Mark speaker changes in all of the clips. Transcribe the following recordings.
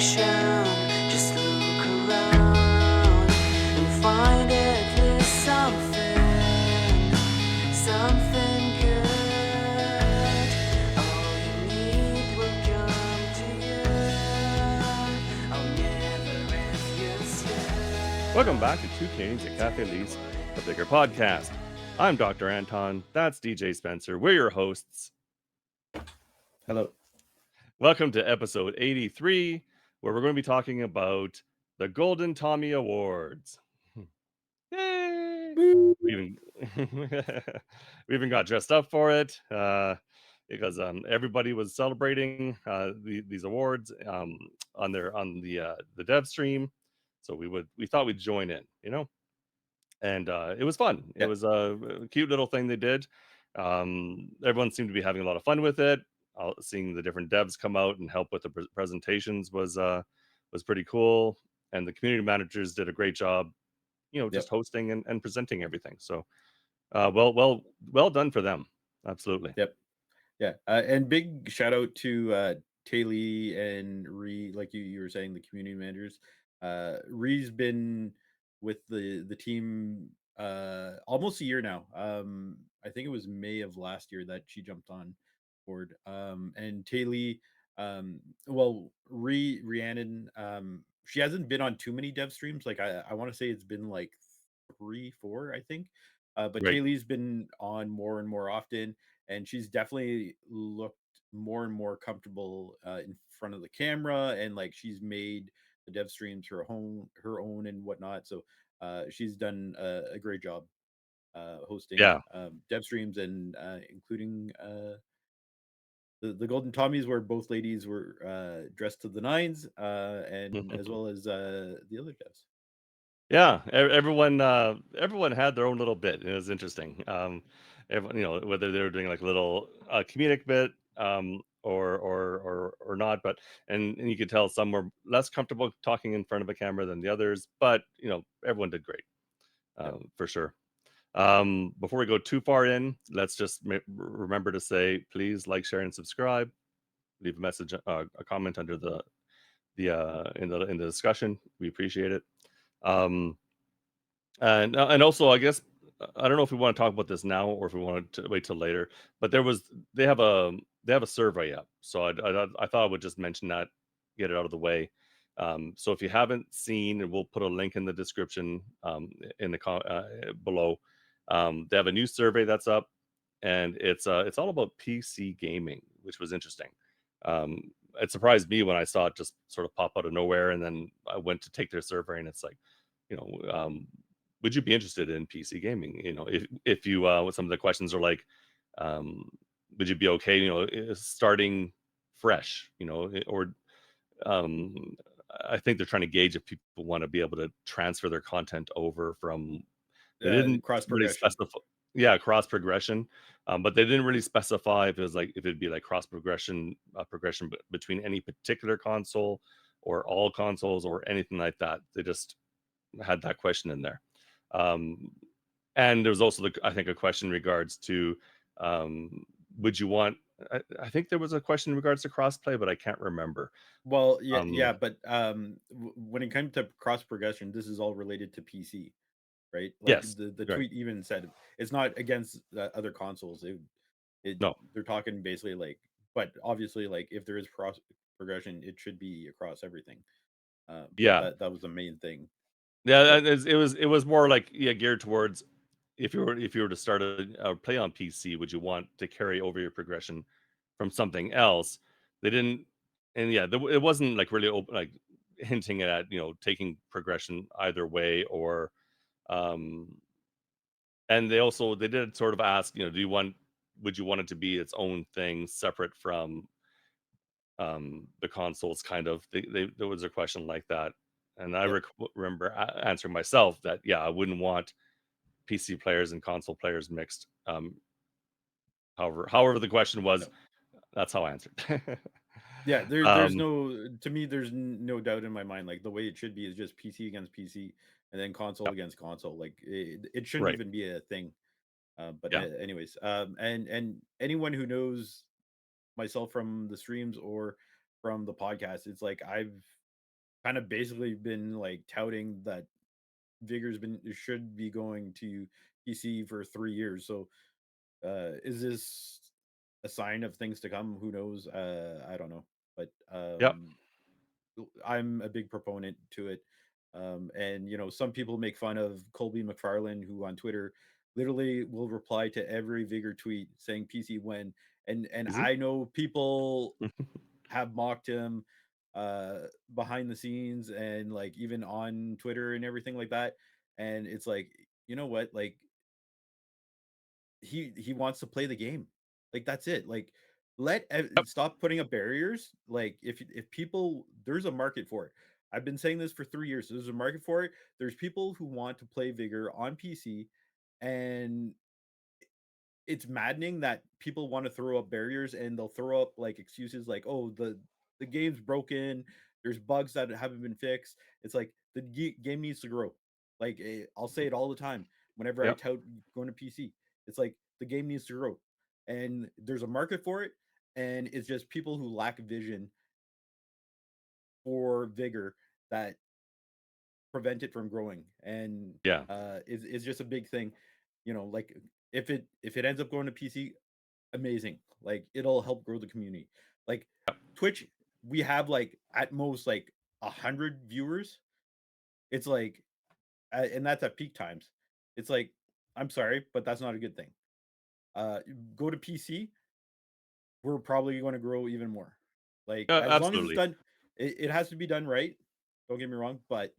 Speaker 1: Malediction. Just look around and find at least something good. All you need will come to you. I'll never refuse you.
Speaker 2: Welcome back to Two Canadians at Cafe Lise, the Vigor podcast. I'm Dr. Anton. That's DJ Spencer. We're your hosts.
Speaker 3: Hello.
Speaker 2: Welcome to episode 83, where we're going to be talking about the Golden Tommy Awards. Yay! We even we even got dressed up for it because everybody was celebrating these awards on the dev stream. So we thought we'd join in, and it was fun. It
Speaker 3: Yeah.
Speaker 2: was a cute little thing they did. Everyone seemed to be having a lot of fun with it. Seeing the different devs come out and help with the presentations was pretty cool, and the community managers did a great job, just hosting and presenting everything. So, well done for them. Absolutely.
Speaker 3: Yep. Yeah. And big shout out to Taylor and Ree, like you were saying, the community managers. Ree's been with the team almost a year now. I think it was May of last year that she jumped on board. And Taylor, Rhiannon, she hasn't been on too many dev streams. Like I want to say it's been like 3, 4, I think. But
Speaker 2: Right.
Speaker 3: Taylor's been on more and more often, and she's definitely looked more and more comfortable in front of the camera, and like she's made the dev streams her own and whatnot. So she's done a great job hosting
Speaker 2: Yeah.
Speaker 3: dev streams and including the Golden Tommies, where both ladies were dressed to the nines, and as well as the other devs.
Speaker 2: Yeah, everyone had their own little bit. It was interesting. Everyone, whether they were doing like a little comedic bit, or not, but and you could tell some were less comfortable talking in front of a camera than the others, but everyone did great,
Speaker 3: Yep.
Speaker 2: for sure. Before we go too far in, let's just remember to say, please like, share, and subscribe. Leave a message, a comment under in the discussion. We appreciate it. And also, I guess I don't know if we want to talk about this now or if we want to wait till later. But they have a survey up, so I thought I would just mention that, get it out of the way. So if you haven't seen, and we'll put a link in the description in the below. They have a new survey that's up, and it's all about PC gaming, which was interesting. It surprised me when I saw it just sort of pop out of nowhere, and then I went to take their survey, and it's like, you know, um, would you be interested in PC gaming? If you some of the questions are like, um, would you be okay, starting fresh, or um, I think they're trying to gauge if people want to be able to transfer their content over from. They didn't
Speaker 3: Cross
Speaker 2: really
Speaker 3: progression.
Speaker 2: specify, yeah, cross progression, but they didn't really specify if it'd be like cross progression between any particular console or all consoles or anything like that. They just had that question in there. Um, and there was also, I think, a question in regards to, um, would you want? I think there was a question in regards to crossplay, but I can't remember.
Speaker 3: Well, yeah,
Speaker 2: Um,
Speaker 3: yeah, but when it comes to cross progression, this is all related to PC, right? Like
Speaker 2: yes,
Speaker 3: the
Speaker 2: right.
Speaker 3: tweet even said it's not against other consoles.
Speaker 2: No,
Speaker 3: They're talking basically like, but obviously, like if there is cross progression, it should be across everything. But
Speaker 2: yeah,
Speaker 3: that was the main thing.
Speaker 2: yeah.
Speaker 3: Yep.
Speaker 2: It was more like, yeah, geared towards, if you were to start a play on PC, would you want to carry over your progression from something else? They didn't, and yeah, it wasn't like really open, like hinting at taking progression either way, or um and they did sort of ask, would you want it to be its own thing separate from the consoles, kind of. There was a question like that, and I
Speaker 3: Yep.
Speaker 2: remember answering myself that, yeah, I wouldn't want PC players and console players mixed. However the question was,
Speaker 3: Yep.
Speaker 2: that's how I answered.
Speaker 3: Yeah. There's
Speaker 2: um
Speaker 3: no, to me, there's no doubt in my mind. Like the way it should be is just PC against PC, and then console
Speaker 2: yeah,
Speaker 3: against console. Like it shouldn't
Speaker 2: right,
Speaker 3: even be a thing. But
Speaker 2: yeah,
Speaker 3: anyways, and anyone who knows myself from the streams or from the podcast, it's like kind of basically been like touting that Vigor's been should be going to PC for 3 years. So is this a sign of things to come? Who knows? I don't know, but
Speaker 2: Yep.
Speaker 3: I'm a big proponent to it. And some people make fun of Colby McFarlane, who on Twitter literally will reply to every Vigor tweet saying PC when. And
Speaker 2: Is he?
Speaker 3: I know people have mocked him uh behind the scenes and like even on Twitter and everything like that. And it's like, you know what? Like he wants to play the game. Like that's it. Like
Speaker 2: Yep.
Speaker 3: stop putting up barriers. Like if people, there's a market for it. I've been saying this for 3 years. There's a market for it. There's people who want to play Vigor on PC, and it's maddening that people want to throw up barriers and they'll throw up like excuses like, oh, the game's broken, there's bugs that haven't been fixed. It's like the game needs to grow. Like I'll say it all the time whenever I
Speaker 2: Yep.
Speaker 3: tout going to PC. It's like the game needs to grow, and there's a market for it, and it's just people who lack vision for Vigor that prevent it from growing. And
Speaker 2: Yeah.
Speaker 3: it's just a big thing. Like if it ends up going to PC, amazing. Like it'll help grow the community. Like Twitch, we have like at most like 100 viewers. It's like, and that's at peak times. It's like, I'm sorry, but that's not a good thing. Uh, go to PC, we're probably going to grow even more. Like as long as it's
Speaker 2: Absolutely.
Speaker 3: done, it has to be done right. Don't get me wrong, but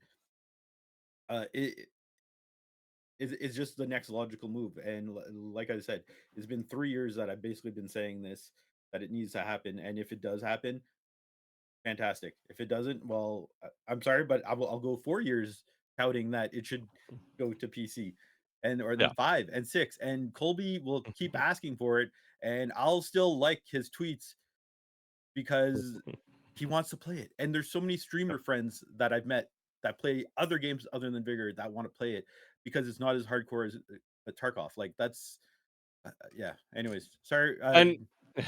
Speaker 3: it's just the next logical move. And like I said, it's been 3 years that I've basically been saying this, that it needs to happen. And if it does happen, fantastic. If it doesn't, well, I'm sorry, but I'll go 4 years touting that it should go to PC, and or then
Speaker 2: Yeah.
Speaker 3: 5 and 6, and Colby will keep asking for it, and I'll still like his tweets because he wants to play it. And there's so many streamer friends that I've met that play other games other than Vigor that want to play it because it's not as hardcore as Tarkov. Like that's yeah. Anyways, sorry.
Speaker 2: And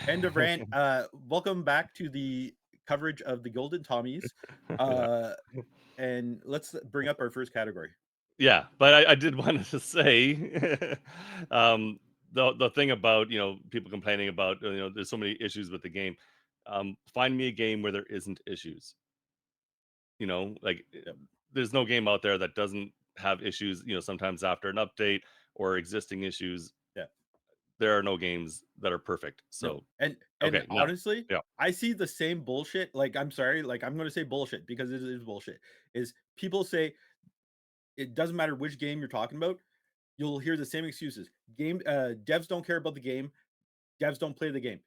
Speaker 3: End of rant. Welcome back to the coverage of the Golden Tommies.
Speaker 2: yeah.
Speaker 3: Uh, and let's bring up our first category.
Speaker 2: Yeah, but I did want to say, the thing about people complaining about there's so many issues with the game. Find me a game where there isn't issues. Like
Speaker 3: Yep.
Speaker 2: there's no game out there that doesn't have issues. Sometimes after an update or existing issues,
Speaker 3: Yeah.
Speaker 2: there are no games that are perfect.
Speaker 3: No.
Speaker 2: So
Speaker 3: And
Speaker 2: okay, no,
Speaker 3: honestly,
Speaker 2: yeah,
Speaker 3: I see the same bullshit. Like I'm sorry, like I'm going to say bullshit because it is bullshit. Is people say it doesn't matter which game you're talking about, you'll hear the same excuses. Game devs don't care about the game. Devs don't play the game.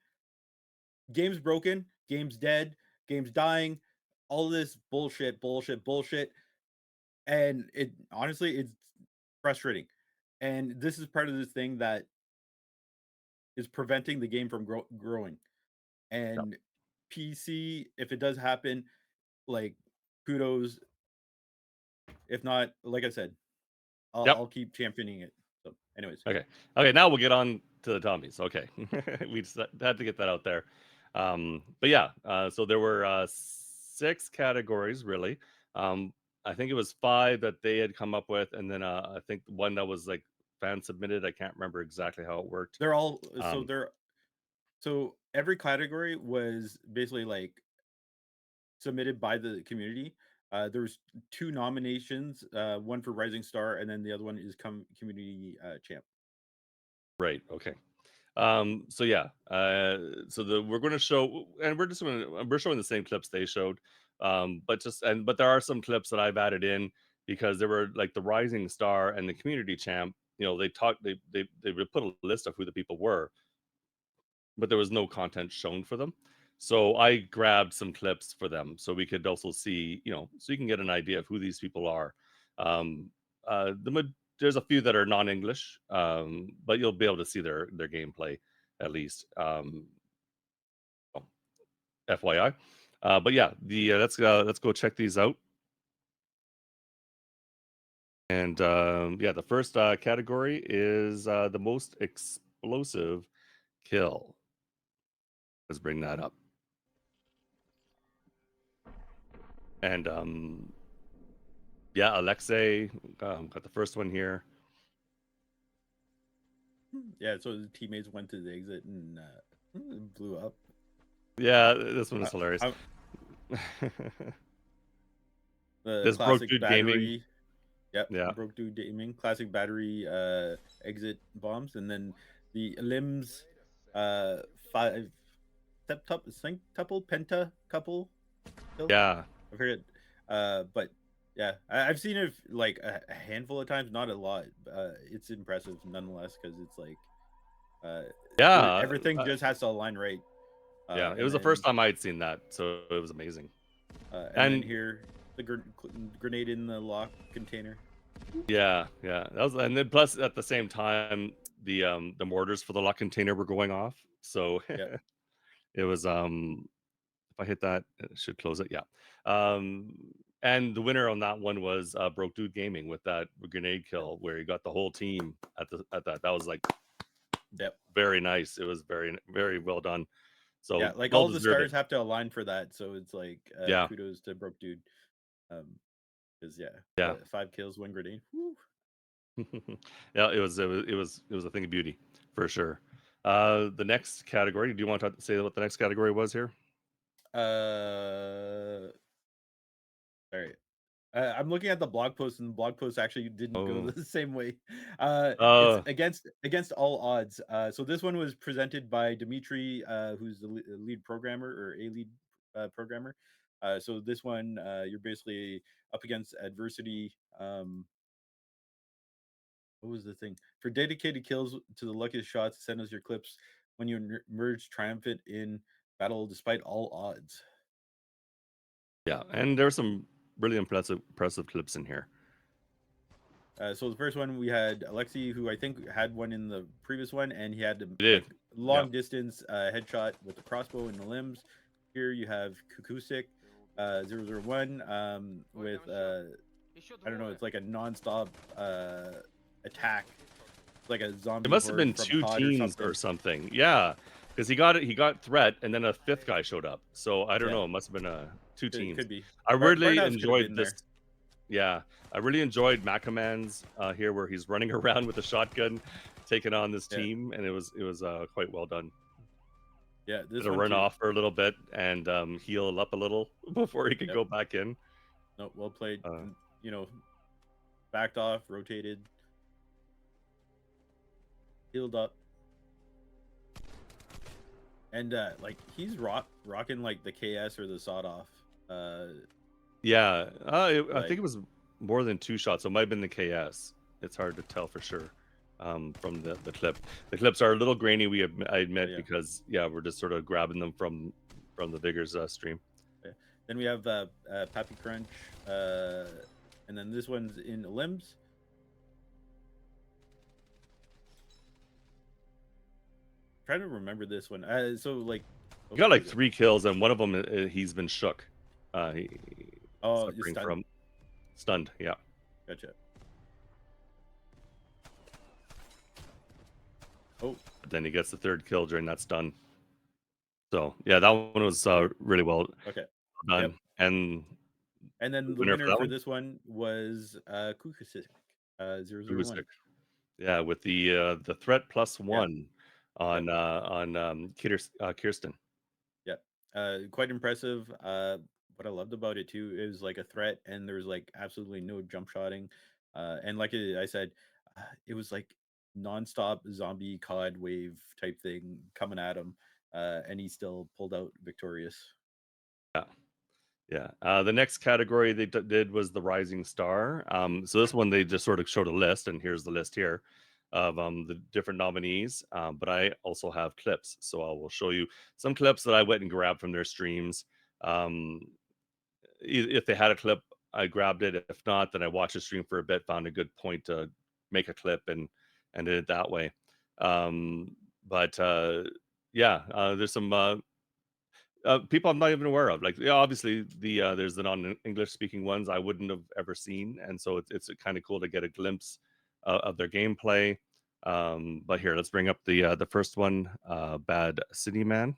Speaker 3: Game's broken. Game's dead. Game's dying. All this bullshit, bullshit, bullshit. And it honestly, it's frustrating. And this is part of this thing that is preventing the game from growing.
Speaker 2: yeah,
Speaker 3: And PC, if it does happen, like kudos. If not, like I said, I'll,
Speaker 2: yep.
Speaker 3: I'll keep championing it. So, anyways,
Speaker 2: Okay. Okay, now we'll get on to the Tommies. Okay. We just had to get that out there. But yeah, so there were 6 categories really. I think it was 5 that they had come up with, and then I think one that was like fan submitted. I can't remember exactly how it worked.
Speaker 3: they're all
Speaker 2: Um,
Speaker 3: so every category was basically like submitted by the community. There's 2 nominations, one for Rising Star, and then the other one is community champ.
Speaker 2: right. Okay. So yeah, so we're going to show, and we're showing the same clips they showed, but there are some clips that I've added in because there were like the Rising Star and the Community Champ. They talked, they would put a list of who the people were, but there was no content shown for them. So I grabbed some clips for them so we could also see, so you can get an idea of who these people are. Um, there's a few that are non-English, but you'll be able to see their gameplay at least. FYI. But yeah, the let's go check these out. And yeah, the first category is the most explosive kill. Let's bring that up. And yeah, Alexei got the first one here.
Speaker 3: Yeah, so his teammates went to the exit and blew up.
Speaker 2: Yeah, this one
Speaker 3: I,
Speaker 2: is hilarious.
Speaker 3: I, the
Speaker 2: This broke
Speaker 3: classic
Speaker 2: dude gaming.
Speaker 3: battery. Yep,
Speaker 2: Yeah,
Speaker 3: broke dude gaming. Classic battery exit bombs, and then the limbs five septuple penta couple kill.
Speaker 2: yeah,
Speaker 3: I forget. But yeah, I've seen it like a handful of times, not a lot. It's impressive nonetheless because it's like uh,
Speaker 2: yeah.
Speaker 3: everything just has to align right.
Speaker 2: Yeah, it
Speaker 3: And
Speaker 2: was the first
Speaker 3: then
Speaker 2: time I'd seen that, so it was amazing.
Speaker 3: and then
Speaker 2: And
Speaker 3: here the grenade in the lock container.
Speaker 2: yeah, that was, and then plus at the same time, the mortars for the lock container were going off. So
Speaker 3: Yep.
Speaker 2: it was if I hit that, it should close it. Yeah. Um, and the winner on that one was Broke Dude Gaming with that grenade kill where he got the whole team at that. That was like
Speaker 3: Yep.
Speaker 2: very nice. It was very well done. So
Speaker 3: Yeah, like
Speaker 2: well
Speaker 3: all the
Speaker 2: deserved.
Speaker 3: stars have to align for that. So it's like
Speaker 2: Yeah,
Speaker 3: kudos to Broke Dude. Because yeah,
Speaker 2: yeah.
Speaker 3: 5 kills, 1 grenade. Woo.
Speaker 2: Yeah, it was a thing of beauty for sure. The next category. Do you want to say what the next category was here?
Speaker 3: All right. I'm looking at the blog post, and the blog post actually didn't go
Speaker 2: Oh,
Speaker 3: the same way. It's
Speaker 2: uh,
Speaker 3: against all odds. So this one was presented by Dimitri, who's the lead programmer or a lead programmer. So this one, you're basically up against adversity. What was the thing? For dedicated kills to the luckiest shots, send us your clips when you emerge triumphant in battle despite all odds.
Speaker 2: yeah, and there's some really impressive clips in here.
Speaker 3: So the first one we had Alexei, who I think had one in the previous one, and he had
Speaker 2: We did,
Speaker 3: like
Speaker 2: yeah.
Speaker 3: long distance headshot with the crossbow in the limbs. Here you have Kukusik 001 with I don't know, it's like a nonstop attack. It's like a
Speaker 2: It
Speaker 3: zombie
Speaker 2: must have
Speaker 3: horde
Speaker 2: been
Speaker 3: from
Speaker 2: two
Speaker 3: COD or
Speaker 2: teams or
Speaker 3: something.
Speaker 2: something. Yeah, because he got threat, and then a fifth guy showed up. So I don't
Speaker 3: Yeah,
Speaker 2: know. It must have been two teams.
Speaker 3: could be.
Speaker 2: I really
Speaker 3: Barnhouse could have
Speaker 2: enjoyed
Speaker 3: been
Speaker 2: this.
Speaker 3: there.
Speaker 2: Yeah, I really enjoyed Macamans here, where he's running around with a shotgun, taking on this
Speaker 3: Yeah,
Speaker 2: team, and it was quite well done.
Speaker 3: yeah, this
Speaker 2: To
Speaker 3: one
Speaker 2: run
Speaker 3: too.
Speaker 2: off for a little bit and heal up a little before he could
Speaker 3: Yep,
Speaker 2: go back in.
Speaker 3: no, well played.
Speaker 2: Uh,
Speaker 3: You know, backed off, rotated, healed up. And like he's rocking like the KS or the sawed off.
Speaker 2: yeah, I
Speaker 3: Like
Speaker 2: think it was more than two shots. So it might have been the KS. It's hard to tell for sure from the clip. The clips are a little grainy. I admit
Speaker 3: yeah,
Speaker 2: because yeah, we're just sort of grabbing them from the Vigor's stream.
Speaker 3: yeah. Then we have Pappy Crunch, and then this one's in limbs. Trying to remember this one. So like,
Speaker 2: He got
Speaker 3: what
Speaker 2: like
Speaker 3: is it?
Speaker 2: 3 kills, and one of them he's been shook. He
Speaker 3: Oh, you're
Speaker 2: suffering
Speaker 3: stunned.
Speaker 2: from stunned. Yeah.
Speaker 3: Gotcha. Oh,
Speaker 2: But then he gets the third kill during that stun. So yeah, that one was really well
Speaker 3: okay. Yep.
Speaker 2: done. And
Speaker 3: And then the
Speaker 2: winner for
Speaker 3: winner
Speaker 2: that
Speaker 3: for
Speaker 2: one,
Speaker 3: this one was Kukusik, 001.
Speaker 2: Usyk. Yeah, with the threat plus
Speaker 3: Yep.
Speaker 2: one
Speaker 3: Yep.
Speaker 2: on Kirsten.
Speaker 3: Yep. Quite impressive. What I loved about it too is like a threat, and there's like absolutely no jump shotting. And like I said, it was like nonstop zombie COD wave type thing coming at him, and he still pulled out victorious.
Speaker 2: Yeah. Yeah. The next category they did was the Rising Star. So this one they just sort of showed a list, and here's the list here of the different nominees. But I also have clips, so I will show you some clips that I went and grabbed from their streams. Um, if they had a clip, I grabbed it. If not, then I watched the stream for a bit, found a good point to make a clip, and did it that way. But yeah, there's some people I'm not even aware of. Like, yeah, obviously there's the non-English speaking ones I wouldn't have ever seen, and so it's kind of cool to get a glimpse of their gameplay. But here, let's bring up the first one, Bad City Man.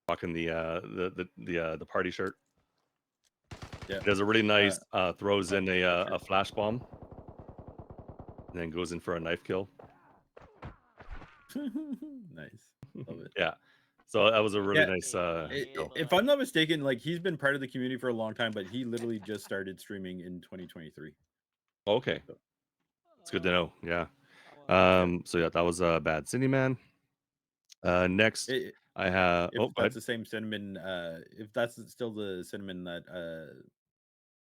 Speaker 2: rocking the party shirt.
Speaker 3: Yeah.
Speaker 2: He does a really nice throws in a flash bomb, and then goes in for a knife kill.
Speaker 3: Nice. Love it.
Speaker 2: Yeah, so that was a really
Speaker 3: Yeah,
Speaker 2: nice kill.
Speaker 3: if I'm not mistaken, like he's been part of the community for a long time, but he literally just started streaming in 2023.
Speaker 2: Okay,
Speaker 3: So,
Speaker 2: it's good to know. Yeah.
Speaker 3: yeah.
Speaker 2: So yeah, that was a bad City Man. Next,
Speaker 3: I-
Speaker 2: I have.
Speaker 3: if
Speaker 2: Oh, go
Speaker 3: that's
Speaker 2: ahead.
Speaker 3: the same cinnamon, if that's still the cinnamon that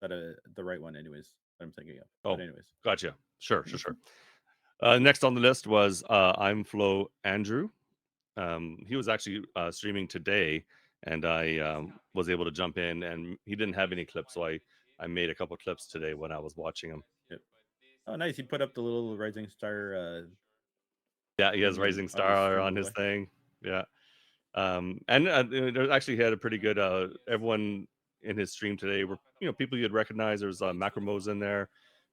Speaker 3: the right one, anyways, that I'm thinking of.
Speaker 2: Oh,
Speaker 3: But anyways,
Speaker 2: gotcha. Sure. Next on the list was I'm Flo Andrew. He was actually streaming today, and I was able to jump in, and he didn't have any clips, so I made a couple clips today when I was watching him.
Speaker 3: yep. Oh, nice. He put up the little rising star
Speaker 2: Yeah, he has
Speaker 3: thingy
Speaker 2: Rising
Speaker 3: on his
Speaker 2: Star
Speaker 3: stream,
Speaker 2: on
Speaker 3: by the
Speaker 2: his
Speaker 3: way.
Speaker 2: thing. Yeah. And there actually had a pretty good everyone in his stream today were people you'd recognize. There was Macromos in there,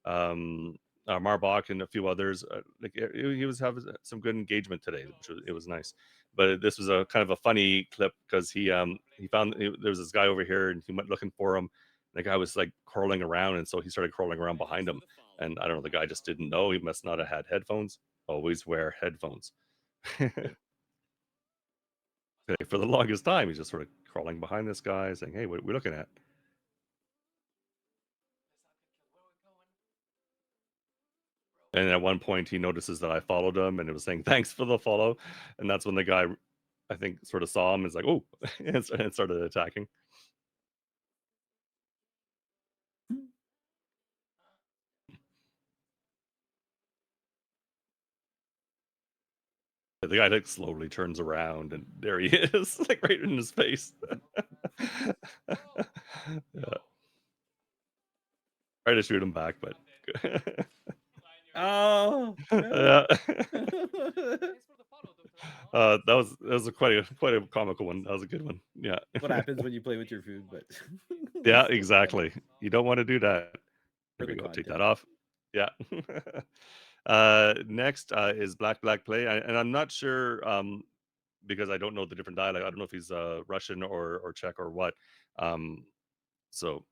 Speaker 2: um, Marbach and a few others. Like he was having some good engagement today, which it was nice. But this was a kind of a funny clip because he found there was this guy over here and he went looking for him. The guy was like crawling around, and so he started crawling around behind him. And I don't know, the guy just didn't know. He must not have had headphones. Always wear headphones. For the longest time, he's just sort of crawling behind this guy, saying, "Hey, what are we looking at?" And at one point, he notices that I followed him, and it was saying, "Thanks for the follow." And that's when the guy, I think, sort of saw him and is like, "Oh," and started attacking. The guy like slowly turns around, and there he is, like right in his face. Yeah. Try to shoot him back, but
Speaker 3: Oh
Speaker 2: yeah.
Speaker 3: no!
Speaker 2: That was quite a comical one. That was a good one. Yeah.
Speaker 3: What happens when you play with your food? But
Speaker 2: Yeah,
Speaker 3: still fun
Speaker 2: exactly. You don't want to do that. Here
Speaker 3: for
Speaker 2: we
Speaker 3: the
Speaker 2: go. Take
Speaker 3: content.
Speaker 2: that off. Yeah. Next is Black Play, and I'm not sure because I don't know the different dialect. I don't know if he's Russian or Czech or what. Um, so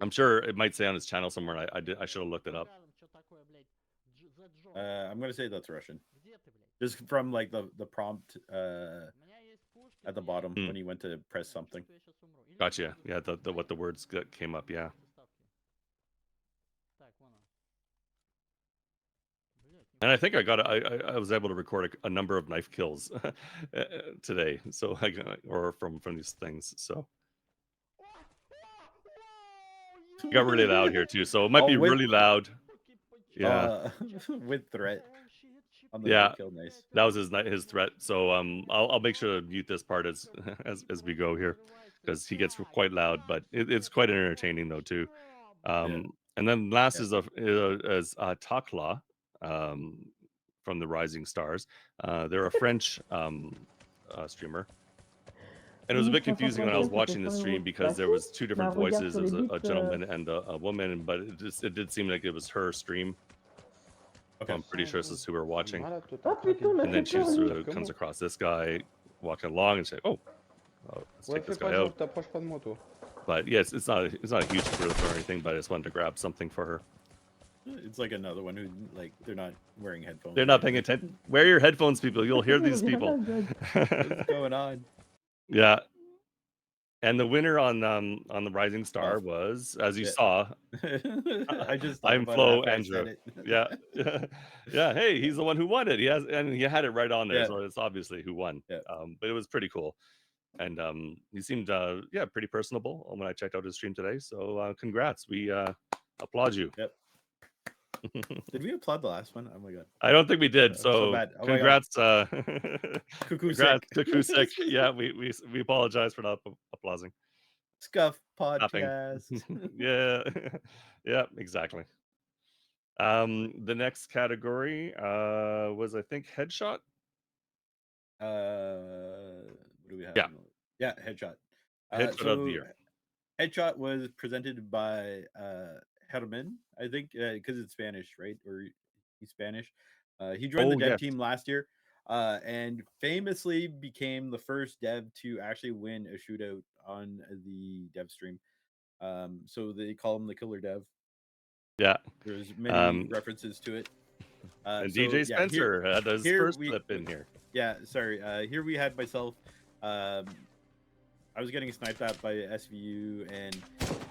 Speaker 2: I'm sure it might say on his channel somewhere. I should have looked it up.
Speaker 3: I'm gonna say that's Russian, just from like the prompt at the bottom
Speaker 2: Hmm,
Speaker 3: when he went to press something.
Speaker 2: gotcha. Yeah, the what the words came up. Yeah. And I think I was able to record a number of knife kills today. So or from these things. So it got really loud here too. So it might
Speaker 3: Oh,
Speaker 2: be
Speaker 3: with
Speaker 2: really loud. Yeah.
Speaker 3: with threat on the
Speaker 2: Yeah.
Speaker 3: knife kill. Nice.
Speaker 2: That was his threat. So I'll make sure to mute this part as as we go here because he gets quite loud, but it's quite entertaining though too.
Speaker 3: Yeah.
Speaker 2: And then last
Speaker 3: Yeah.
Speaker 2: is Takla um, from the Rising Stars. They're a French streamer, and it was a bit confusing when I was watching the stream because there was two different voices. There was a gentleman and a woman, but it did seem like it was her stream.
Speaker 3: Okay.
Speaker 2: I'm pretty sure this is who we're watching.
Speaker 4: Ah putain,
Speaker 2: And then she
Speaker 4: mais
Speaker 2: sort of comes across this guy walking along and say, "Oh, let's
Speaker 4: Ouais,
Speaker 2: take
Speaker 4: fais
Speaker 2: this
Speaker 4: pas
Speaker 2: guy
Speaker 4: genre,
Speaker 2: out."
Speaker 4: t'approches pas de moi, toi.
Speaker 2: But yes, it's not a huge growth or anything. But I just wanted to grab something for her.
Speaker 3: It's like another one who like they're not wearing headphones.
Speaker 2: They're
Speaker 3: or
Speaker 2: not paying
Speaker 3: anything.
Speaker 2: attention. Wear your headphones, people. You'll hear these people.
Speaker 3: What's going on?
Speaker 2: Yeah. And the winner on the Rising Star
Speaker 3: Oh,
Speaker 2: was, as you
Speaker 3: yeah.
Speaker 2: saw,
Speaker 3: I just thought
Speaker 2: I'm
Speaker 3: about it
Speaker 2: Flo
Speaker 3: after I
Speaker 2: Andrew.
Speaker 3: said it.
Speaker 2: Yeah, yeah. Hey, he's the one who won it. He had it right on there,
Speaker 3: Yeah.
Speaker 2: so it's obviously who won.
Speaker 3: Yeah.
Speaker 2: But it was pretty cool, and he seemed pretty personable when I checked out his stream today. So congrats, we applaud you.
Speaker 3: Yep. Did we applaud the last one? Oh my god.
Speaker 2: I don't think we did.
Speaker 3: I'm so
Speaker 2: So
Speaker 3: bad. Oh my god.
Speaker 2: congrats,
Speaker 3: Cuckoo
Speaker 2: congrats,
Speaker 3: sick.
Speaker 2: Cuckoo Sick. Yeah, we apologize for not applauding.
Speaker 3: Scuff
Speaker 2: Clapping.
Speaker 3: podcast.
Speaker 2: Yeah, yeah, exactly. The next category was I think headshot.
Speaker 3: What do we have?
Speaker 2: Yeah,
Speaker 3: Yeah, headshot.
Speaker 2: headshot of the year.
Speaker 3: Headshot was presented by Herman, I think, because it's Spanish, right? Or he's Spanish. He joined the
Speaker 2: Oh
Speaker 3: dev
Speaker 2: yes.
Speaker 3: team last year. and famously became the first dev to actually win a shootout on the dev stream. So they call him the Killer Dev.
Speaker 2: Yeah.
Speaker 3: There's many
Speaker 2: Um,
Speaker 3: references to it.
Speaker 2: and
Speaker 3: So
Speaker 2: DJ
Speaker 3: yeah, here
Speaker 2: Spencer had his
Speaker 3: here
Speaker 2: first clip in here.
Speaker 3: yeah, sorry. Here we had myself. I was getting sniped at by SVU, and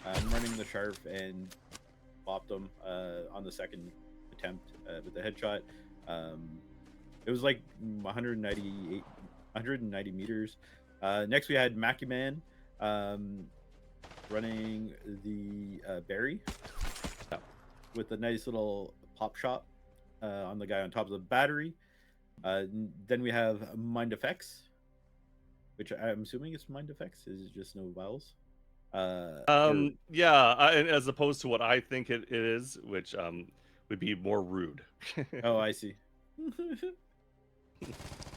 Speaker 3: I'm running the Sharp and popped him on the second attempt with the headshot. It was like 190 meters. Next, we had Mackie Man running the Berry with a nice little pop shot on the guy on top of the battery. Then we have Mind Effects, which I'm assuming is Mind Effects. Is just no vowels.
Speaker 2: Yeah, and as opposed to what I think it is, which would be more rude.
Speaker 3: Oh, I see.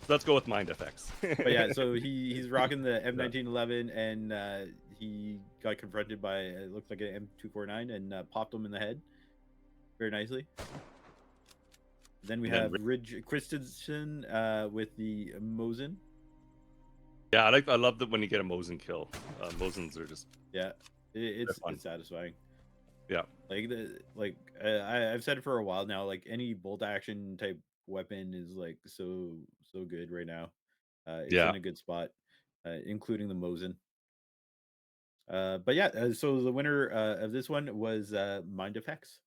Speaker 2: Let's go with Mind Effects.
Speaker 3: But yeah, so he's rocking the M1911, and he got confronted by it looked like an M249 and popped him in the head very nicely. Then we have Ridge Christensen with the Mosin.
Speaker 2: Yeah, I love that when you get a Mosin kill. Mosins are just
Speaker 3: it's satisfying.
Speaker 2: Yeah,
Speaker 3: I've said it for a while now. Like any bolt action type weapon is like so good right now. It's in a good spot, including the Mosin. But yeah, so the winner of this one was Mind Effects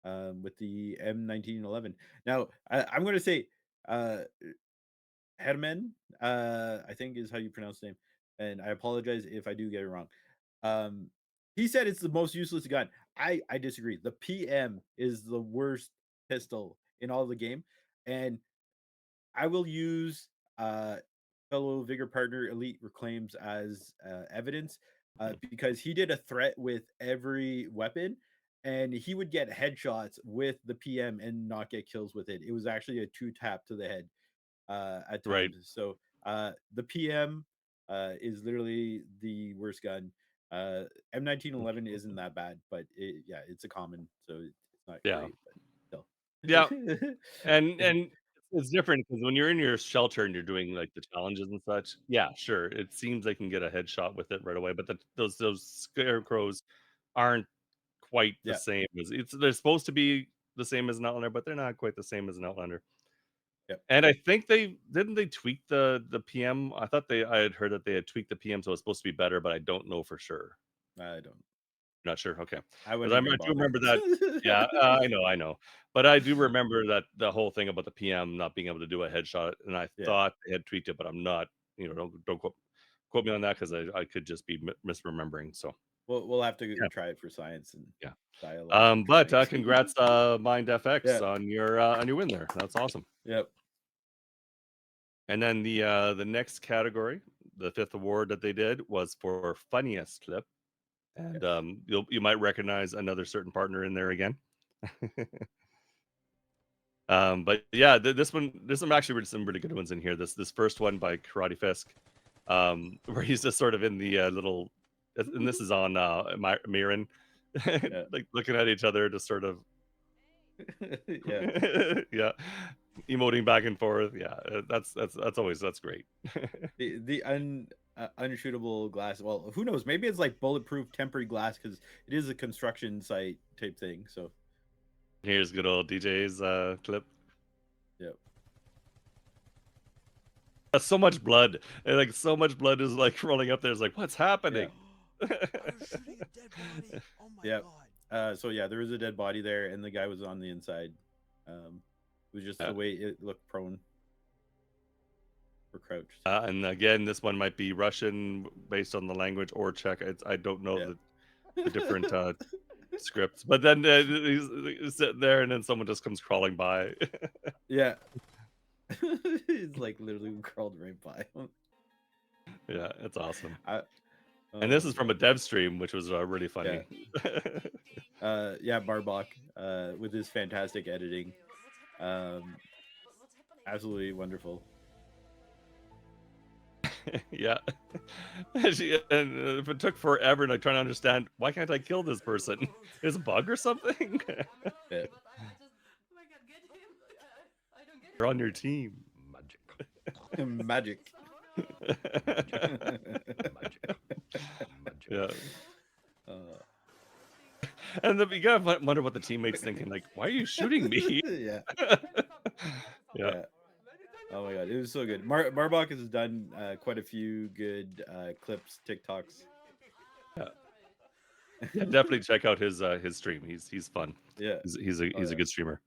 Speaker 3: with the M1911. Now I'm going to say Herman, I think is how you pronounce the name, and I apologize if I do get it wrong. He said it's the most useless gun. I disagree. The PM is the worst pistol in all the game, and I will use fellow Vigor partner Elite Reclaims as evidence because he did a threat with every weapon, and he would get headshots with the PM and not get kills with it. It was actually a 2-tap to the head at times.
Speaker 2: Right.
Speaker 3: So the PM is literally the worst gun. M1911 isn't that bad, but it's a common, so it's not great. But still.
Speaker 2: Yeah, and it's different because when you're in your shelter and you're doing like the challenges and such, yeah, sure, it seems they can get a headshot with it right away. But those scarecrows aren't quite the same as they're supposed to be the same as an Outlander, but they're not quite the same as an Outlander.
Speaker 3: Yep.
Speaker 2: And I think they tweak the PM. I had heard that they had tweaked the PM so it's supposed to be better, but I don't know for sure.
Speaker 3: I don't.
Speaker 2: Not sure. Okay.
Speaker 3: I
Speaker 2: Because I
Speaker 3: wouldn't
Speaker 2: do remember that. Yeah, I know. But I do remember that the whole thing about the PM not being able to do a headshot, and I thought they had tweaked it, but I'm not. Don't quote me on that because I could just be misremembering. So
Speaker 3: we'll have to try it for science and
Speaker 2: dialogue. But congrats, Mind FX on your win there. That's awesome.
Speaker 3: Yep.
Speaker 2: And then the next category, the 5th award that they did was for funniest clip. And you might recognize another certain partner in there again. But yeah, there's some actually some really good ones in here. This first one by Karate Fisk, where he's just sort of in the little, and this is on Mirren, like looking at each other, just sort of, yeah, emoting back and forth. Yeah, that's great.
Speaker 3: the unshootable glass. Well, who knows? Maybe it's like bulletproof tempered glass because it is a construction site type thing. So
Speaker 2: here's good old DJ's clip.
Speaker 3: Yep.
Speaker 2: So much blood, and like so much blood is like rolling up there. It's like, what's happening?
Speaker 3: Yeah. So yeah, there was a dead body there, and the guy was on the inside. It was just the way it looked prone. Crouched.
Speaker 2: And again, this one might be Russian based on the language or Czech. I don't know the different scripts. But then he's sitting there, and then someone just comes crawling by.
Speaker 3: Yeah, it's like literally crawled right by him.
Speaker 2: Yeah, it's awesome. And this is from a dev stream, which was really funny.
Speaker 3: Yeah, Barbach with his fantastic editing, absolutely wonderful.
Speaker 2: Yeah. And if it took forever and I try to understand, why can't I kill this person? Is a bug or something? You're on your team. Magic.
Speaker 3: Magic.
Speaker 2: Yeah.
Speaker 3: Uh,
Speaker 2: And then you gotta wonder what the teammates thinking, like, why are you shooting me?
Speaker 3: yeah.
Speaker 2: Yeah.
Speaker 3: Yeah. Oh my god, it was so good. Marbach has done quite a few good clips, TikToks.
Speaker 2: Yeah. Yeah, definitely check out his stream. He's fun.
Speaker 3: Yeah.
Speaker 2: He's
Speaker 3: Oh
Speaker 2: a
Speaker 3: yeah.
Speaker 2: good streamer.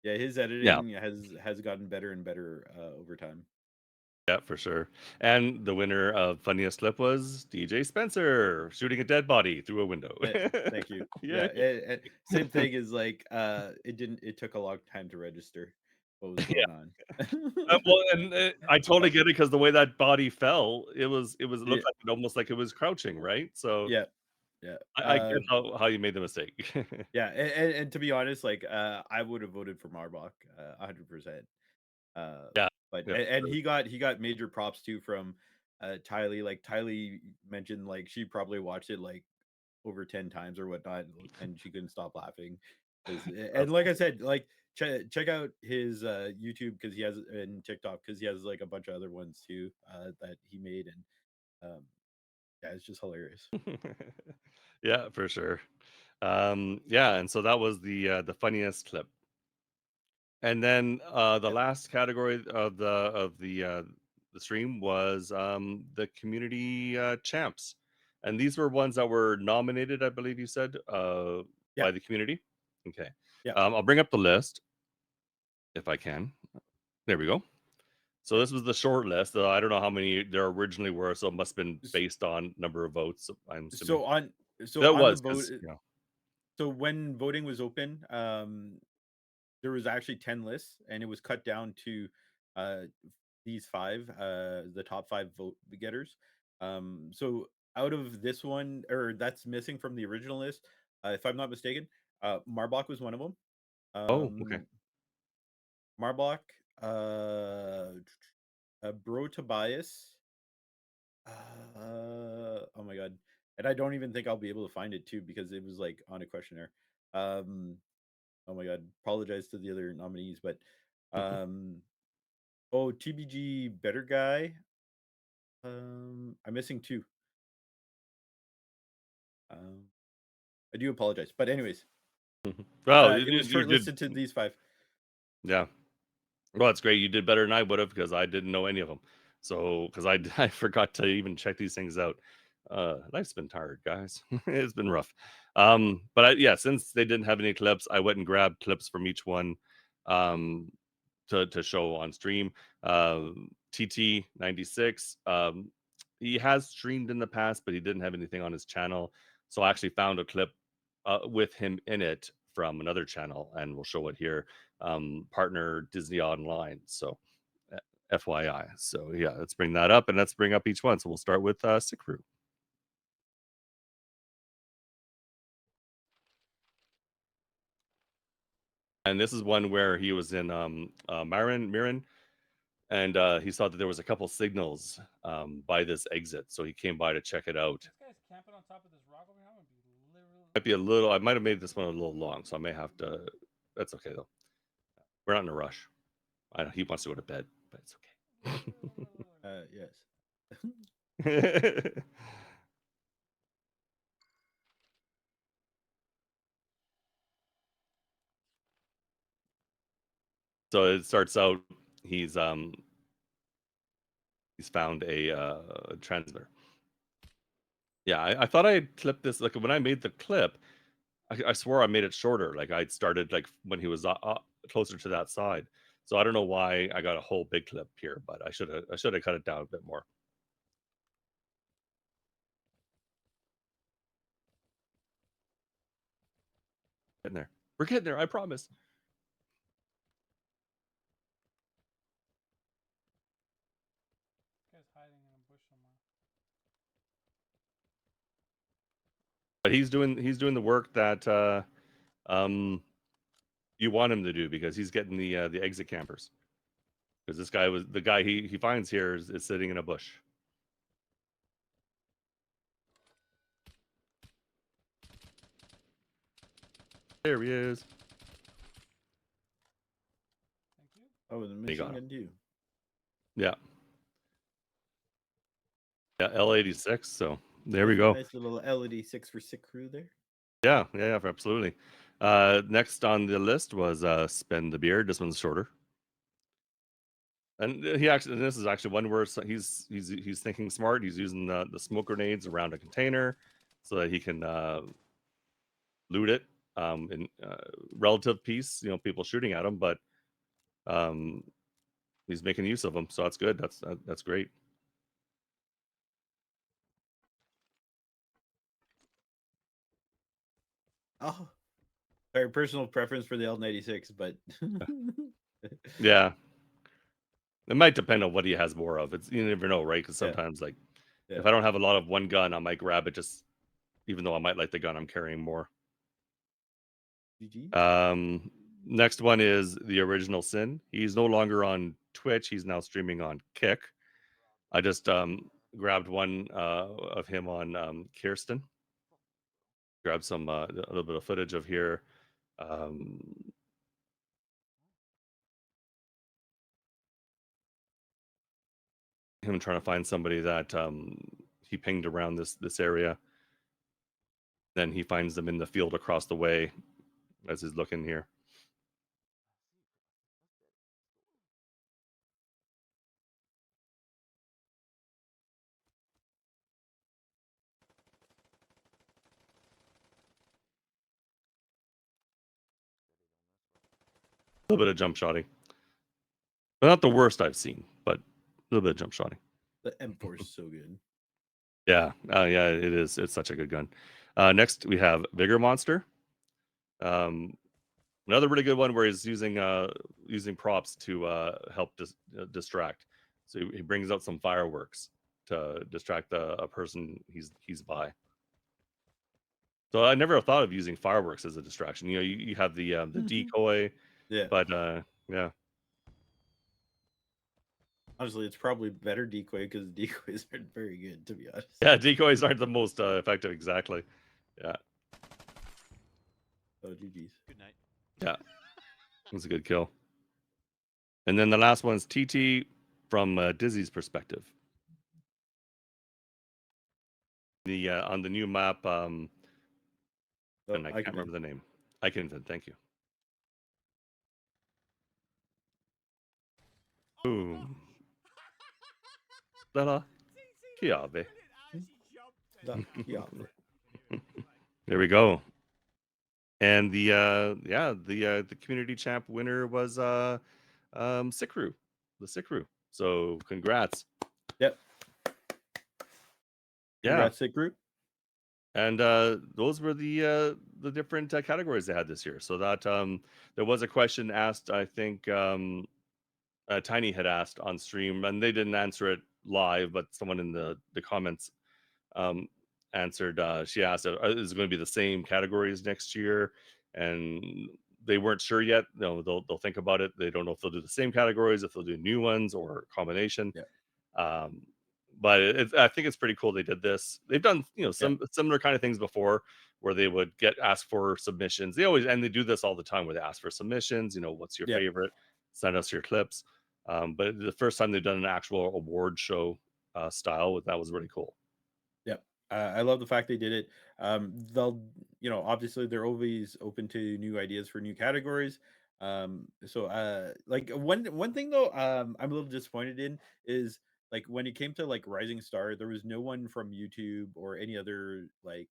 Speaker 3: Yeah, his
Speaker 2: Yeah.
Speaker 3: editing has gotten better and better over time.
Speaker 2: Yeah, for sure. And the winner of funniest clip was DJ Spencer shooting a dead body through a window.
Speaker 3: Thank you.
Speaker 2: Yeah.
Speaker 3: Yeah, same thing is like it took a long time to register what was
Speaker 2: Yeah.
Speaker 3: going on.
Speaker 2: Well, and I totally get it because the way that body fell, it
Speaker 3: Yeah,
Speaker 2: looked like almost like it was crouching, right? So
Speaker 3: yeah, yeah.
Speaker 2: I get how you made the mistake.
Speaker 3: Yeah, and to be honest, like I would have voted for Marbach 100%.
Speaker 2: Yeah.
Speaker 3: But
Speaker 2: Yeah,
Speaker 3: and
Speaker 2: for sure.
Speaker 3: he got major props too from Tylee. Like Tylee mentioned, like she probably watched it like over 10 times or whatnot, and she couldn't stop laughing. And
Speaker 2: That's
Speaker 3: like I
Speaker 2: awesome.
Speaker 3: said, like check out his YouTube because he has and TikTok because he has like a bunch of other ones too that he made, and yeah, it's just hilarious.
Speaker 2: Yeah, for sure. Yeah, and so that was the funniest clip. And then the
Speaker 3: Yep.
Speaker 2: last category of the stream was the community champs, and these were ones that were nominated, I believe you said,
Speaker 3: Yeah.
Speaker 2: by the community. Okay,
Speaker 3: Yeah.
Speaker 2: I'll bring up the list if I can. There we go. So
Speaker 3: Yeah.
Speaker 2: this was the short list. I don't know how many there originally were, so it must have been
Speaker 3: S-
Speaker 2: based on number of votes. I'm assuming
Speaker 3: So on
Speaker 2: that
Speaker 3: the
Speaker 2: was
Speaker 3: vote,
Speaker 2: because
Speaker 3: so when voting was open, there was actually 10 lists and it was cut down to uh these five, the top five vote getters. So out of this one, or that's missing from the original list, if I'm not mistaken, Marbach was one of them.
Speaker 2: oh, okay.
Speaker 3: Marbach, Bro Tobias, oh my god, and I don't even think I'll be able to find it too because it was like on a questionnaire. Um, oh my god, apologize to the other nominees, but um, oh, TBG Better Guy. I'm missing two. Um, I do apologize, but anyways,
Speaker 2: Well,
Speaker 3: it was
Speaker 2: you did,
Speaker 3: shortlisted to these five.
Speaker 2: yeah. Well, that's great. You did better than I would have because I didn't know any of them. So, because I forgot to even check these things out. Life's been tired, guys. It's been rough. Yeah, since they didn't have any clips, I went and grabbed clips from each one um, to show on stream. TT96. He has streamed in the past, but he didn't have anything on his channel. So I actually found a clip with him in it from another channel, and we'll show it here. Partner Disney Online. So FYI. So yeah, let's bring that up and let's bring up each one. So we'll start with Sikru. And this is one where he was in Miran, and he saw that there was a couple signals by this exit, so he came by to check it out.
Speaker 4: This guy's camping on top of this rock over here. I'm gonna be literally.
Speaker 2: Might be a little. I might have made this one a little long, so I may have to. That's okay though. We're not in a rush. I know he wants to go to bed, but it's
Speaker 3: Yes.
Speaker 2: okay. So it starts out. He's he's found a transmitter. Yeah, I thought I had clipped this. Like when I made the clip, I swore I made it shorter. Like I started like when he was closer to that side. So I don't know why I got a whole big clip here, but I should have cut it down a bit more. Getting there. We're getting there. I promise.
Speaker 4: This guy's hiding in a bush somewhere.
Speaker 2: But he's doing the work that um you want him to do because he's getting the exit campers. Because this guy was the guy he finds here is sitting in a bush. There he is.
Speaker 4: Thank you.
Speaker 3: Oh, the
Speaker 2: He got
Speaker 3: machine
Speaker 2: him.
Speaker 3: gun too.
Speaker 2: Yeah. Yeah, L86. So there we
Speaker 3: Nice,
Speaker 2: go.
Speaker 3: nice little LED 6 for sick crew there.
Speaker 2: Yeah, absolutely. Next on the list was Spend the Beard. This one's shorter. And this is actually one where he's thinking smart. He's using the smoke grenades around a container so that he can loot it in relative peace. People shooting at him, but um, he's making use of them, so that's good. That's great.
Speaker 3: Oh, sorry, personal preference for the L96, but
Speaker 2: Yeah, it might depend on what he has more of. You never know, right? Because
Speaker 3: yeah,
Speaker 2: sometimes, like,
Speaker 3: yeah.
Speaker 2: if I don't have a lot of one gun, I might grab it just even though I might like the gun I'm carrying more.
Speaker 3: GG.
Speaker 2: Next one is the Original Sin. He's no longer on Twitch. He's now streaming on Kick. I just grabbed one of him on Kirsten. Grabbed some a little bit of footage of here. Um, him trying to find somebody that he pinged around this area. Then he finds them in the field across the way as he's looking here. A little bit of jump shotting, but not the worst I've seen, but a little bit of jump shotting.
Speaker 3: The M4 is so good.
Speaker 2: Yeah, yeah, it is. It's such a good gun. Next, we have Vigor Monster. Another really good one where he's using props to help distract. So he brings out some fireworks to distract a person he's by. So I never thought of using fireworks as a distraction. You have the decoy,
Speaker 3: Yeah.
Speaker 2: but yeah,
Speaker 3: Honestly, it's probably better decoy because decoys aren't very good, to be honest.
Speaker 2: yeah, decoys aren't the most effective. Exactly. Yeah,
Speaker 3: Oh, GG's.
Speaker 5: Good night.
Speaker 2: yeah, that's a good kill. And then the last one's TT from Dizzy's perspective. The on the new map,
Speaker 3: Oh,
Speaker 2: and I can't remember the name. I can. Thank you. Boom. Da-da. Chiave.
Speaker 3: Yeah.
Speaker 2: There we go. And the community champ winner was Sikru, the Sikru. So congrats.
Speaker 3: Yep.
Speaker 2: Yeah.
Speaker 3: Congrats, sick group.
Speaker 2: And those were the different categories they had this year. So that there was a question asked, I think Tiny had asked on stream, and they didn't answer it live, but someone in the comments um, answered. She asked, "Is it going to be the same categories next year?" And they weren't sure yet. No, they'll think about it. They don't know if they'll do the same categories, if they'll do new ones or a combination.
Speaker 3: Yeah.
Speaker 2: But I think it's pretty cool they did this. They've done some
Speaker 3: Yeah.
Speaker 2: similar kind of things before, where they would get asked for submissions. They do this all the time, where they ask for submissions. What's your
Speaker 3: Yeah.
Speaker 2: favorite? Send us your clips. But the first time they've done an actual award show style, that was really cool.
Speaker 3: Yep. I love the fact they did it. They'll, obviously they're always open to new ideas for new categories. Like one thing though, I'm a little disappointed in is like when it came to like Rising Star, there was no one from YouTube or any other like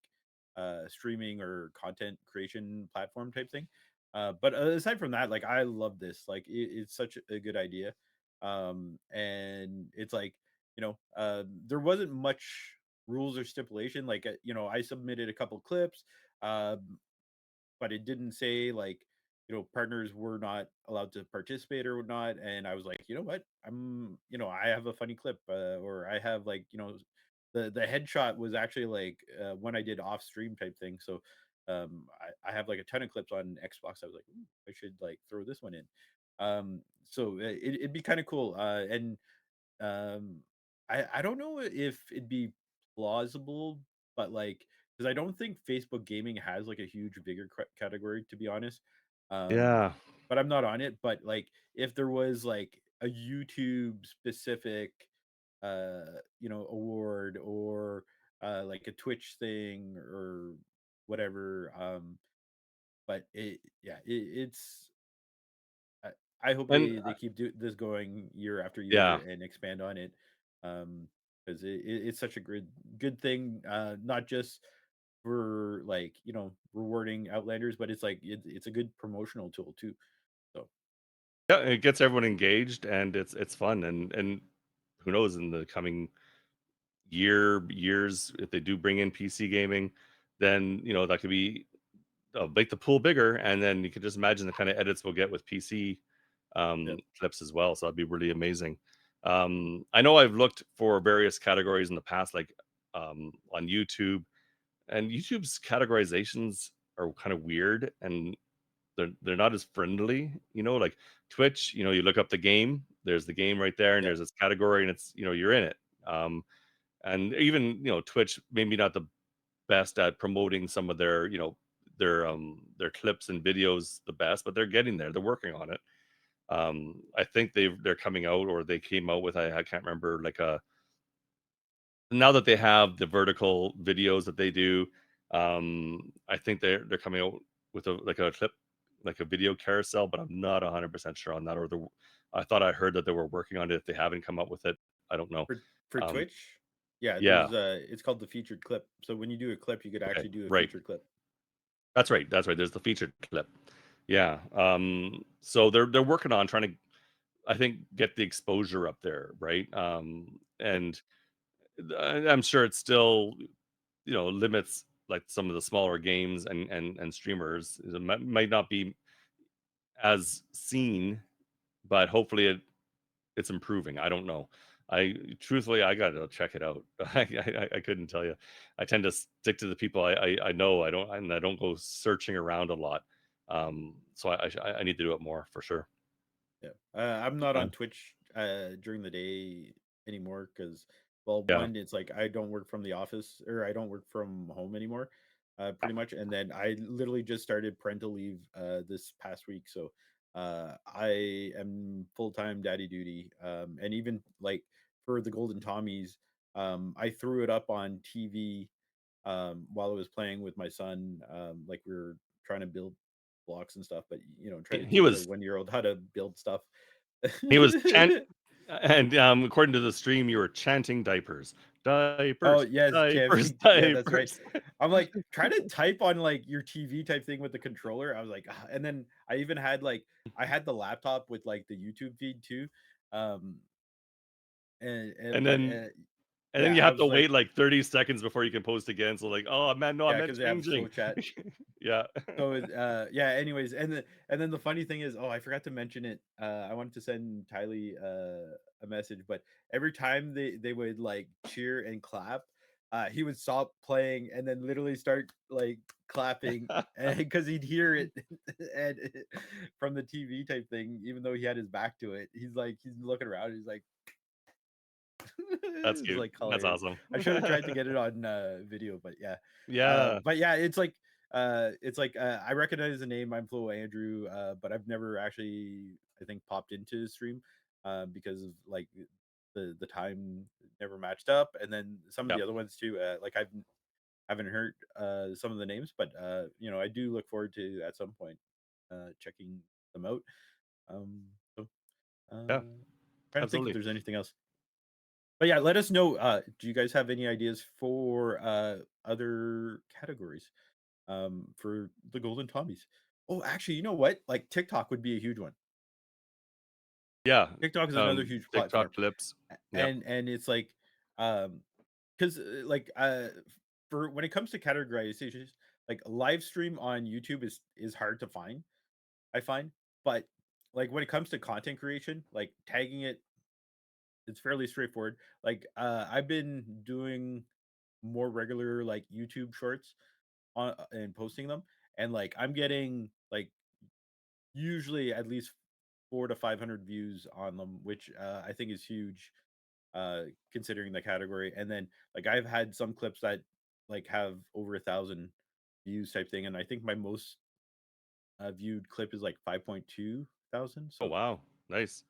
Speaker 3: streaming or content creation platform type thing. But aside from that, like I love this. Like it's such a good idea. And it's like, there wasn't much rules or stipulation. Like, I submitted a couple clips, but it didn't say like, partners were not allowed to participate or not. And I was like, you know what? I have a funny clip, or I have like, the headshot was actually like when I did off stream type thing. So I have like a ton of clips on Xbox. I was like, "Ooh, I should like throw this one in." So it'd be kind of cool. And um, I don't know if it'd be plausible, but like, because I don't think Facebook gaming has like a huge Vigor category, to be honest. Um,
Speaker 2: Yeah.
Speaker 3: but I'm not on it. But like, if there was like a YouTube specific award, or like a Twitch thing or whatever. But it's I, I hope
Speaker 2: And
Speaker 3: they keep this going year after year
Speaker 2: yeah,
Speaker 3: and expand on it, because it's such a good thing, not just for like rewarding Outlanders, but it's like it's a good promotional tool too. So
Speaker 2: yeah, it gets everyone engaged, and it's fun, and who knows in the coming years if they do bring in PC gaming, then that could be make the pool bigger, and then you can just imagine the kind of edits we'll get with PC
Speaker 3: yeah,
Speaker 2: clips as well. So that'd be really amazing. I know I've looked for various categories in the past, like on YouTube, and YouTube's categorizations are kind of weird, and they're not as friendly. Like Twitch, you look up the game, there's the game right there, and
Speaker 3: yeah,
Speaker 2: there's this category, and it's you're in it. And even Twitch maybe not the best at promoting some of their their clips and videos the best, but they're getting there. They're working on it. I think they're coming out, or they came out with, I can't remember, like a now that they have the vertical videos that they do. I think they're coming out with a clip, like a video carousel, but I'm not 100% sure on that. Or I thought I heard that they were working on it. If they haven't come up with it, I don't know.
Speaker 3: for
Speaker 2: Um,
Speaker 3: Twitch. Yeah,
Speaker 2: yeah.
Speaker 3: there's it's called the featured clip. So when you do a clip, you could
Speaker 2: Okay.
Speaker 3: actually do a
Speaker 2: Right.
Speaker 3: featured clip.
Speaker 2: That's right. That's right. There's the featured clip. Yeah. So they're working on trying to, I think, get the exposure up there, right?
Speaker 3: Yep.
Speaker 2: And I'm sure it still, limits like some of the smaller games and streamers. It might not be as seen, but hopefully it's improving. I don't know. I truthfully, I gotta check it out. I couldn't tell you. I tend to stick to the people I know. I don't go searching around a lot. So I need to do it more for sure.
Speaker 3: Yeah. I'm not
Speaker 2: Uh,
Speaker 3: on Twitch during the day anymore because, well,
Speaker 2: yeah.
Speaker 3: one, it's like I don't work from the office, or I don't work from home anymore, pretty much. And then I literally just started parental leave this past week, so I am full time daddy duty. And even like for the Golden Tommies, I threw it up on TV while I was playing with my son. Like we were trying to build blocks and stuff, but trying to
Speaker 2: He
Speaker 3: teach a
Speaker 2: was
Speaker 3: 1-year-old how to build stuff.
Speaker 2: he was and according to the stream, you were chanting diapers,
Speaker 3: Oh
Speaker 2: diapers,
Speaker 3: yes,
Speaker 2: diapers,
Speaker 3: Kevin. Yeah, that's right.
Speaker 2: diapers.
Speaker 3: I'm like trying to type on like your TV type thing with the controller. I was like, "Ah," and then I even had like I had the laptop with like the YouTube feed too. Um, and
Speaker 2: and
Speaker 3: but
Speaker 2: then and then
Speaker 3: yeah,
Speaker 2: you
Speaker 3: I
Speaker 2: have to
Speaker 3: was like,
Speaker 2: wait like 30 seconds before you can post again. So like, oh man, no, I
Speaker 3: yeah,
Speaker 2: meant
Speaker 3: because they have
Speaker 2: changing.
Speaker 3: slow chat.
Speaker 2: Yeah.
Speaker 3: So yeah, anyways, and then the funny thing is, oh, I forgot to mention it. I wanted to send Tylee a message, but every time they would like cheer and clap, he would stop playing and then literally start like clapping, and because he'd hear it and from the TV type thing, even though he had his back to it, he's looking around, he's like
Speaker 2: That's
Speaker 3: it's
Speaker 2: cute.
Speaker 3: like
Speaker 2: That's
Speaker 3: hilarious.
Speaker 2: awesome.
Speaker 3: I should have tried to get it on video, but yeah.
Speaker 2: Yeah.
Speaker 3: But yeah, it's like I recognize the name I'm Flo Andrew, but I've never actually I think popped into his stream because of like the time never matched up, and then some of
Speaker 2: Yeah.
Speaker 3: the other ones too. Like I've haven't heard some of the names, but I do look forward to at some point checking them out. Um, so
Speaker 2: Yeah.
Speaker 3: trying to think if
Speaker 2: Absolutely.
Speaker 3: there's anything else. But yeah, let us know. Do you guys have any ideas for other categories for the Golden Tommies? Oh, actually, you know what? Like TikTok would be a huge one.
Speaker 2: Yeah.
Speaker 3: TikTok is another huge platform,
Speaker 2: TikTok clips. Yep.
Speaker 3: and it's like, because like for when it comes to categorizations, like live stream on YouTube is hard to find. I find, but like when it comes to content creation, like tagging it, it's fairly straightforward. Like I've been doing more regular like YouTube shorts on and posting them, and like I'm getting like usually at least 400 to 500 views on them, which I think is huge considering the category. And then like I've had some clips that like have over 1,000 views type thing, and I think my most viewed clip is like 5.2 thousand.
Speaker 2: Oh
Speaker 3: So
Speaker 2: wow. Nice.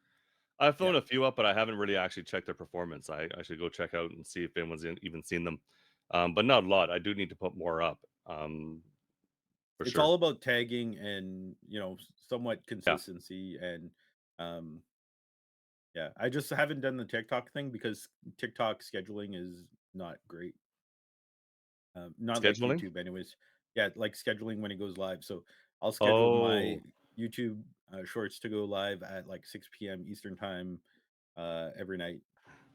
Speaker 2: I've thrown a few up, but I haven't really actually checked their performance. I should go check out and see if anyone's even seen them. But not a lot. I do need to put more up. For
Speaker 3: It's
Speaker 2: sure.
Speaker 3: all about tagging and somewhat
Speaker 2: Yeah.
Speaker 3: consistency and yeah. I just haven't done the TikTok thing because TikTok scheduling is not great. Not like
Speaker 2: Scheduling?
Speaker 3: YouTube, anyways. Yeah, like scheduling when it goes live. So I'll schedule my YouTube shorts to go live at like 6 p.m. Eastern time every night.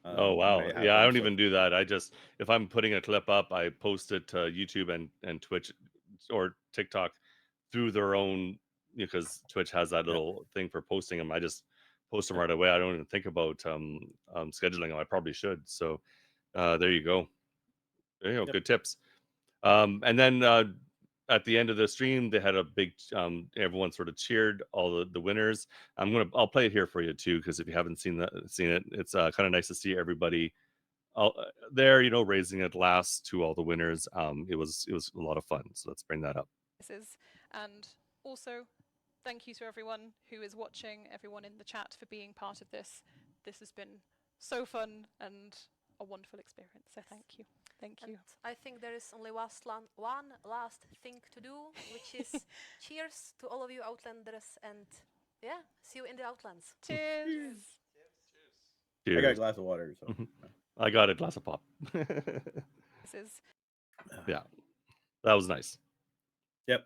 Speaker 2: Oh
Speaker 3: When
Speaker 2: wow.
Speaker 3: I have
Speaker 2: Yeah, I
Speaker 3: them.
Speaker 2: don't
Speaker 3: So
Speaker 2: even do that. I just if I'm putting a clip up, I post it to YouTube and Twitch or TikTok through their own because Twitch has that
Speaker 3: yeah,
Speaker 2: little thing for posting them. I just post them
Speaker 3: yeah.
Speaker 2: right away. I don't even think about scheduling them. I probably should. So there you go. There you go.
Speaker 3: Yep.
Speaker 2: Good tips. And then at the end of the stream, they had a big. Everyone sort of cheered all the winners. I'll play it here for you too, because if you haven't seen it, it's kind of nice to see everybody there. Raising a glass to all the winners. It was a lot of fun. So let's bring that up.
Speaker 5: And also, thank you to everyone who is watching, everyone in the chat for being part of this. This has been so fun and a wonderful experience. So thank you. Thank you.
Speaker 6: And I think there is only one last thing to do, which is cheers to all of you Outlanders, and yeah, see you in the Outlands.
Speaker 5: Cheers.
Speaker 3: I got a glass of water. So
Speaker 2: I got a glass of pop. Yeah, that was nice.
Speaker 3: Yep.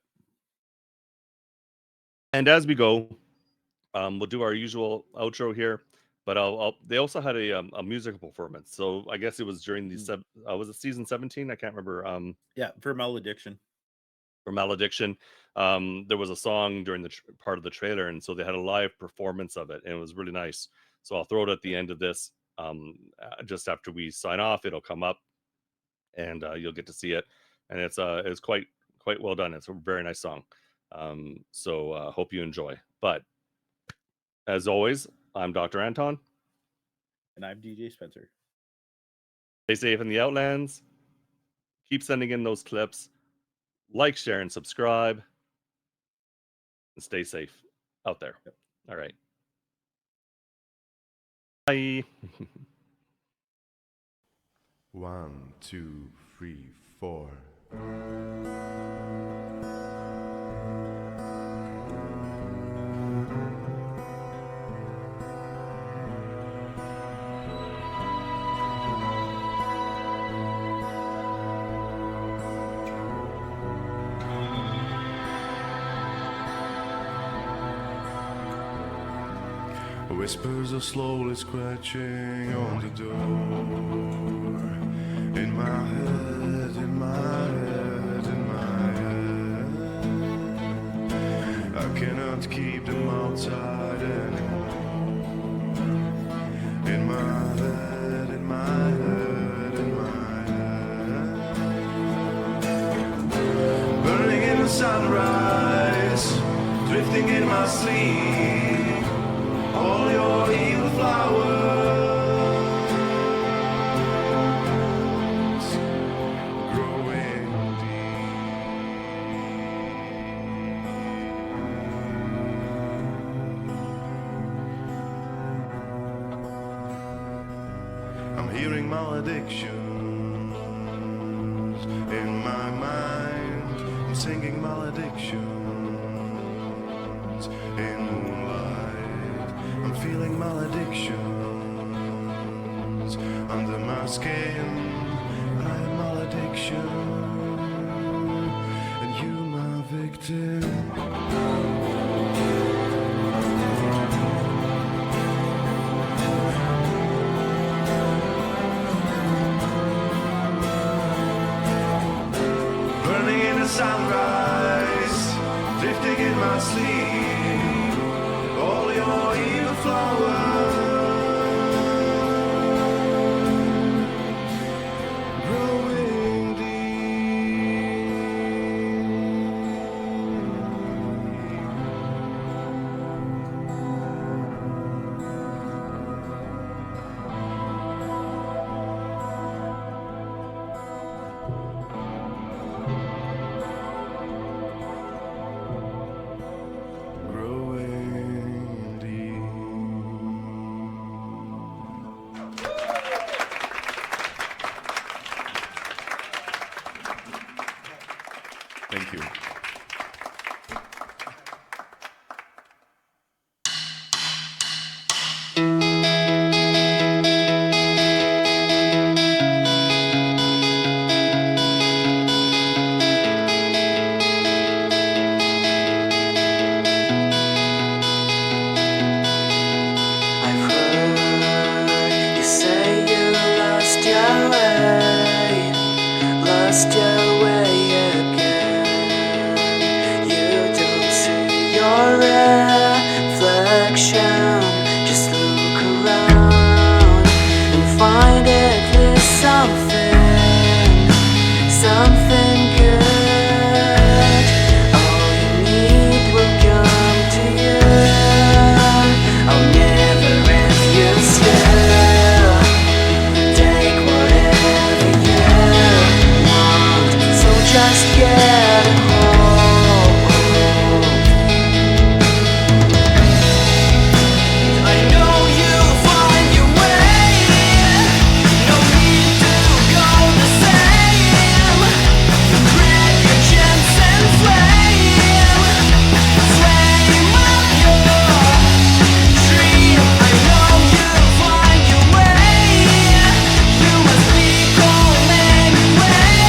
Speaker 2: And as we go, we'll do our usual outro here. But they also had a musical performance. So I guess it was during the was it season 17? I can't remember.
Speaker 3: Yeah, for Malediction.
Speaker 2: For Malediction, there was a song during the part of the trailer, and so they had a live performance of it, and it was really nice. So I'll throw it at the end of this. Just after we sign off, it'll come up, and you'll get to see it. And it's quite well done. It's a very nice song. So hope you enjoy. But as always, I'm Dr. Anton.
Speaker 3: And I'm DJ Spencer.
Speaker 2: Stay safe in the Outlands. Keep sending in those clips. Like, share, and subscribe. And stay safe out there.
Speaker 3: Yep.
Speaker 2: All right. Bye.
Speaker 7: 1, 2, 3, 4. Whispers are slowly scratching on the door. In my head, in my head, in my head. I cannot keep them outside anymore. In my head, in my head, in my head. Burning in the sunrise, drifting in my sleep. All your evil flowers growing deep. I'm hearing maledictions in my mind. I'm singing maledictions in moonlight. I'm feeling maledictions under my skin. I have malediction, and you my victim. Burning in the sunrise, drifting in my sleep. All your evil flowers growing deep. Growing deep.
Speaker 3: Thank you.
Speaker 1: I've heard you say you lost your way, lost your way again. You don't see your reflection. Just look around and find at least something good. All you need will come to you. I'll never refuse you. Take whatever you want, so just get a hold. I know you'll find your way. No need to go the same. Grab your chance and flame up your dream. I know you'll find your way. You must be calm anyway.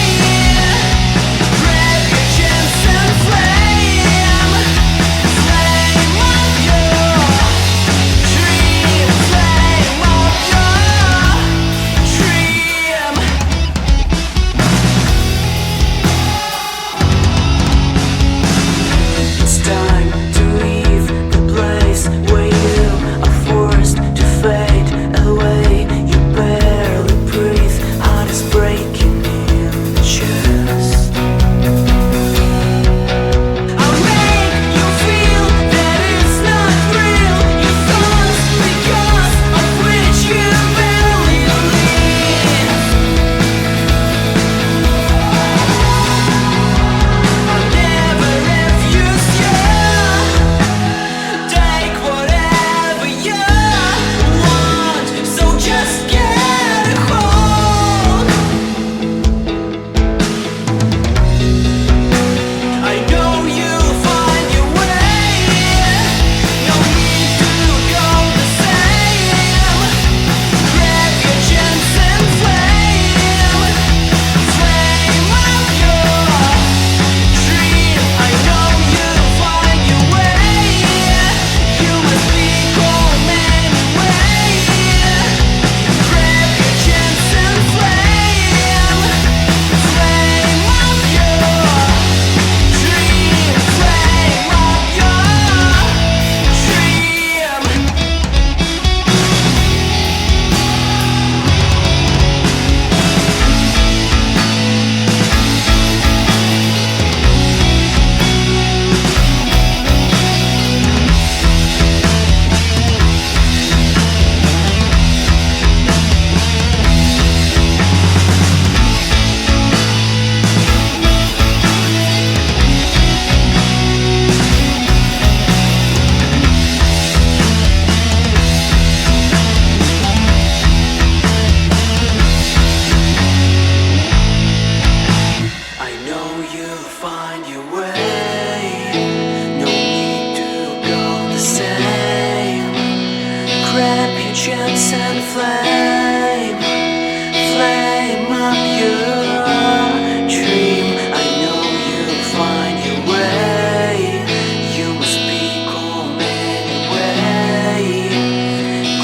Speaker 1: Grab your chance and flame up your dream. Flame up your dream. It's time to leave the place where you are forced to fade away. You barely breathe, heart is breaking in the chest. I'll make you feel that it's not real. Your thoughts because of which you barely live. I'll never refuse you. Take whatever you want, so just get a hold. I know you'll find your way. No need to go the same. Grab your chance and flame up your dream. I know you'll find your way. You must be calm anyway. Grab your chance and flame up your dream. Flame up your dream. I know you'll find your way. No need to go the same. Grab your chance and flame up your dream. I know you'll find your way. You must be calm anyway.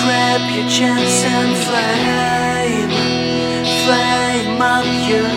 Speaker 1: Grab your chance and flame up your